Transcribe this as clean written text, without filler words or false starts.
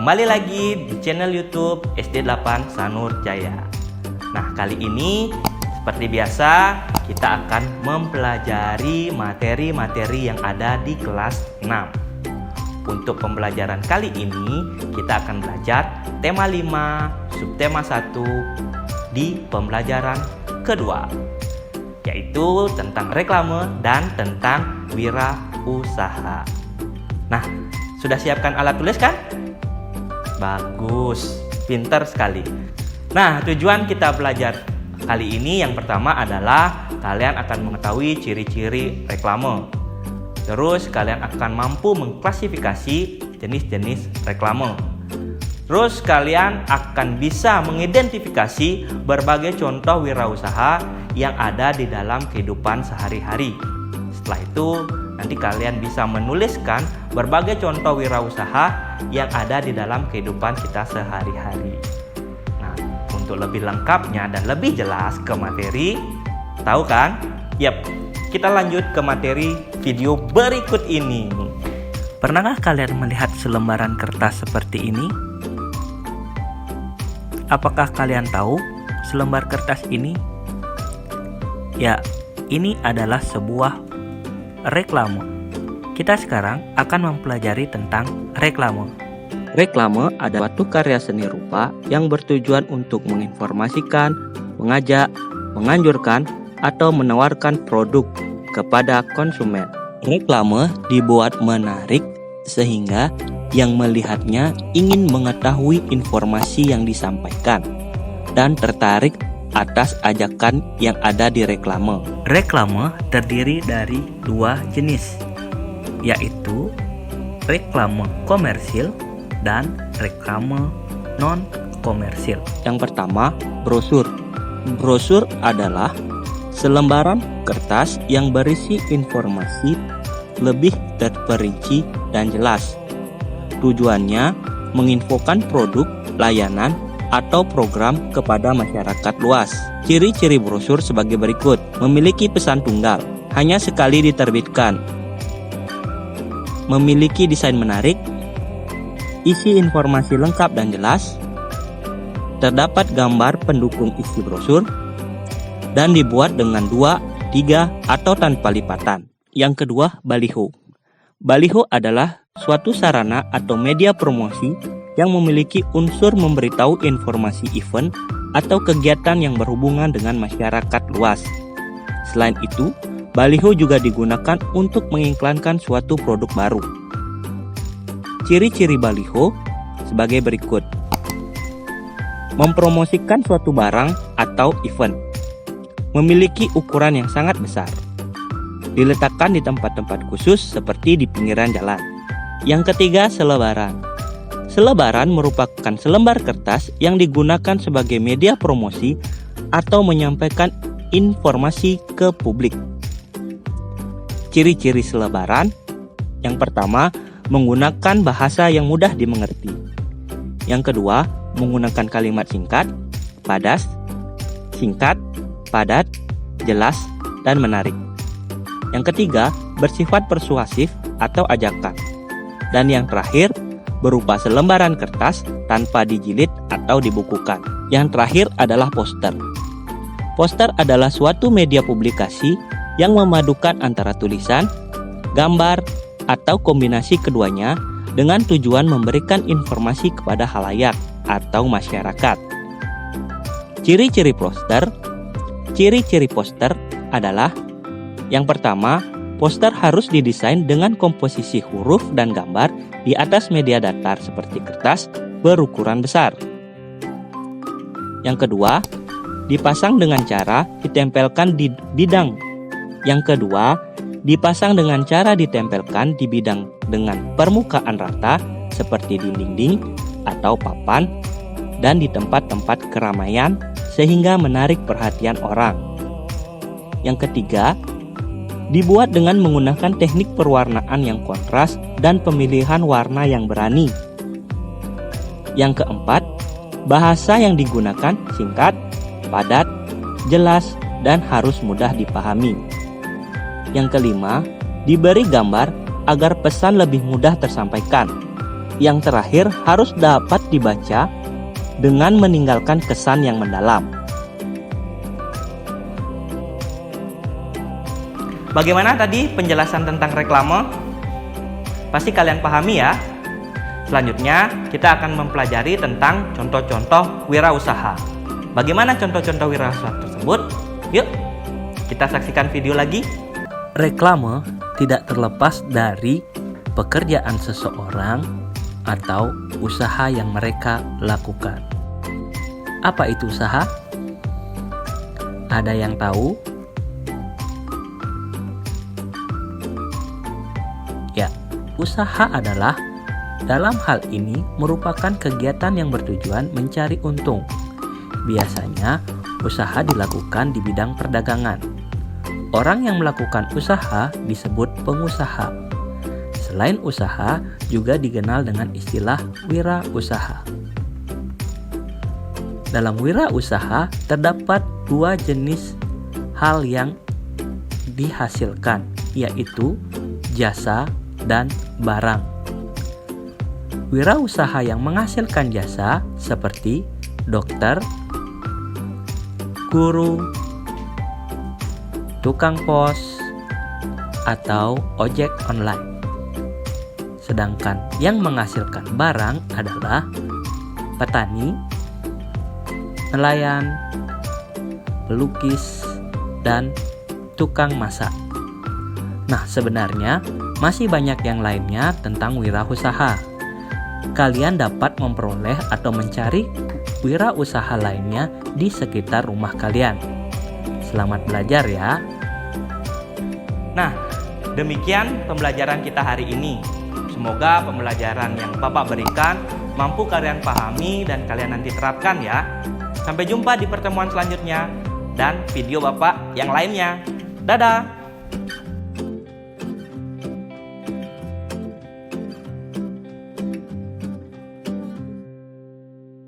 Kembali lagi di channel YouTube SD8 Sanur Jaya. Nah, kali ini seperti biasa kita akan mempelajari materi-materi yang ada di kelas 6. Untuk pembelajaran kali ini kita akan belajar tema 5, subtema 1 di pembelajaran kedua, yaitu tentang reklame dan tentang wirausaha. Nah, sudah siapkan alat tulis kan? Bagus, pintar sekali. Nah, tujuan kita belajar kali ini yang pertama adalah kalian akan mengetahui ciri-ciri reklame. Terus kalian akan mampu mengklasifikasi jenis-jenis reklame. Terus kalian akan bisa mengidentifikasi berbagai contoh wirausaha yang ada di dalam kehidupan sehari-hari. Setelah itu nanti kalian bisa menuliskan berbagai contoh wirausaha yang ada di dalam kehidupan kita sehari-hari. Nah, untuk lebih lengkapnya dan lebih jelas ke materi, tahu kan? Yap, kita lanjut ke materi video berikut ini. Pernahkah kalian melihat selembaran kertas seperti ini? Apakah kalian tahu selembar kertas ini? Ya, ini adalah sebuah reklame. Kita sekarang akan mempelajari tentang reklame. Reklame adalah suatu karya seni rupa yang bertujuan untuk menginformasikan, mengajak, menganjurkan, atau menawarkan produk kepada konsumen. Reklame dibuat menarik sehingga yang melihatnya ingin mengetahui informasi yang disampaikan dan tertarik atas ajakan yang ada di reklame. Reklame terdiri dari dua jenis, yaitu reklame komersil dan reklame non-komersil. Yang pertama, brosur. Brosur adalah selembaran kertas yang berisi informasi lebih terperinci dan jelas. Tujuannya menginfokan produk, layanan, atau program kepada masyarakat luas. Ciri-ciri brosur sebagai berikut. Memiliki pesan tunggal, hanya sekali diterbitkan. Memiliki desain menarik, isi informasi lengkap dan jelas, terdapat gambar pendukung isi brosur, dan dibuat dengan 2, 3, atau tanpa lipatan. Yang kedua, baliho. Baliho adalah suatu sarana atau media promosi yang memiliki unsur memberitahu informasi event atau kegiatan yang berhubungan dengan masyarakat luas. Selain itu, baliho juga digunakan untuk mengiklankan suatu produk baru. Ciri-ciri baliho sebagai berikut. Mempromosikan suatu barang atau event. Memiliki ukuran yang sangat besar. Diletakkan di tempat-tempat khusus seperti di pinggiran jalan. Yang ketiga, selebaran. Selebaran merupakan selembar kertas yang digunakan sebagai media promosi atau menyampaikan informasi ke publik. Ciri-ciri selebaran. Yang pertama, menggunakan bahasa yang mudah dimengerti. Yang kedua, menggunakan kalimat singkat, singkat, padat, jelas, dan menarik. Yang ketiga, bersifat persuasif atau ajakan. Dan yang terakhir, berupa selembaran kertas tanpa dijilid atau dibukukan. Yang terakhir adalah poster. Poster adalah suatu media publikasi yang memadukan antara tulisan, gambar, atau kombinasi keduanya dengan tujuan memberikan informasi kepada khalayak atau masyarakat. Ciri-ciri poster. Ciri-ciri poster adalah: yang pertama, poster harus didesain dengan komposisi huruf dan gambar di atas media datar seperti kertas berukuran besar. Yang kedua, dipasang dengan cara ditempelkan di bidang. Yang kedua, dipasang dengan cara ditempelkan di bidang dengan permukaan rata seperti dinding atau papan dan di tempat-tempat keramaian sehingga menarik perhatian orang. Yang ketiga, dibuat dengan menggunakan teknik perwarnaan yang kontras dan pemilihan warna yang berani. Yang keempat, bahasa yang digunakan singkat, padat, jelas, dan harus mudah dipahami. Yang kelima, diberi gambar agar pesan lebih mudah tersampaikan. yang terakhir harus dapat dibaca dengan meninggalkan kesan yang mendalam. Bagaimana tadi penjelasan tentang reklame? Pasti kalian pahami ya. Selanjutnya, kita akan mempelajari tentang contoh-contoh wirausaha. Bagaimana contoh-contoh wirausaha tersebut? Yuk, kita saksikan video lagi. Reklame tidak terlepas dari pekerjaan seseorang atau usaha yang mereka lakukan. Apa itu usaha? Ada yang tahu? Ya, usaha adalah dalam hal ini merupakan kegiatan yang bertujuan mencari untung. Biasanya, usaha dilakukan di bidang perdagangan. Orang yang melakukan usaha disebut pengusaha. Selain usaha, juga dikenal dengan istilah wirausaha. Dalam wirausaha terdapat dua jenis hal yang dihasilkan, yaitu jasa dan barang. Wirausaha yang menghasilkan jasa seperti dokter, guru, tukang pos, atau ojek online. Sedangkan yang menghasilkan barang adalah petani, nelayan, pelukis, dan tukang masak. Nah, sebenarnya masih banyak yang lainnya tentang wirausaha. Kalian dapat memperoleh atau mencari wirausaha lainnya di sekitar rumah kalian. Selamat belajar ya. Nah, demikian pembelajaran kita hari ini. Semoga pembelajaran yang Bapak berikan mampu kalian pahami dan kalian nanti terapkan ya. Sampai jumpa di pertemuan selanjutnya dan video Bapak yang lainnya. Dadah!